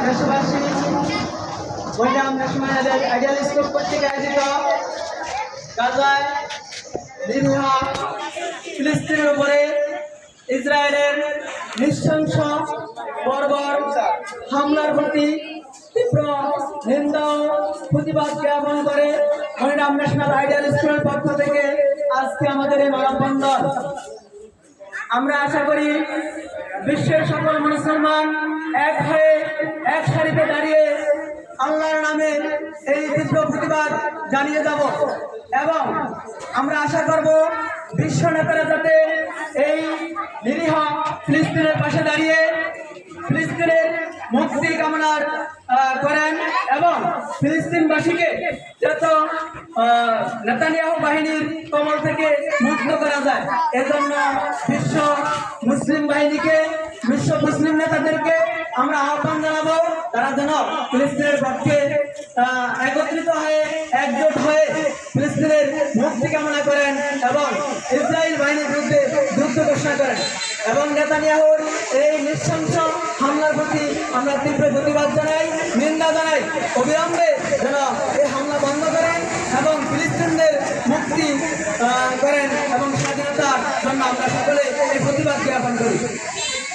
দেশবাসী বললাম national idealist কর্তৃক আয়োজিত গাজায় নিরীহ ফিলিস্তিনের উপরে ইসরায়েলের নৃশংস বর্বর হামলার প্রতি তীব্র নিন্দা ও প্রতিবাদ জ্ঞাপন করে হরিনাম ন্যাশনাল আইডিয়াল স্কুলের পক্ষ থেকে আজকে আমাদের এই মানববন্ধন। আমরা আশা করি বিশ্বের সকল মুসলমান এক হয়ে এক সারিতে দাঁড়িয়ে আল্লাহর নামে এই তীব্র প্রতিবাদ জানিয়ে যাব এবং আমরা আশা করব বিশ্ব নেতারা যাতে এই নিরীহ ফিলিস্তিনের পাশে দাঁড়িয়ে ফিলিস্তিনের মুক্তি কামনার করেন এবং ফিলিস্তিনবাসীকে যত নেতানিয়াহু বাহিনীর কবল থেকে মুক্ত করা যায় এজন্য বিশ্ব মুসলিম বাহিনীকে বিশ্ব মুসলিম নেতাদেরকে আমরা আহ্বান জানাবো তারা যেন ফিলিস্তিনের পক্ষে একত্রিত হয়ে একজোট হয়ে ফিলিস্তিনের মুক্তি কামনা করেন এবং ইসরায়েল বাহিনীর বিরুদ্ধে যুদ্ধ ঘোষণা করেন এবং নেতানিয়াহুর এই নৃশংস হামলার প্রতি আমরা তীব্র প্রতিবাদ জানাই, নিন্দা জানাই। অবিলম্বে যেন এই হামলা বন্ধ করেন এবং ফিলিস্তিনদের মুক্তি করেন এবং স্বাধীনতার জন্য আমরা সকলে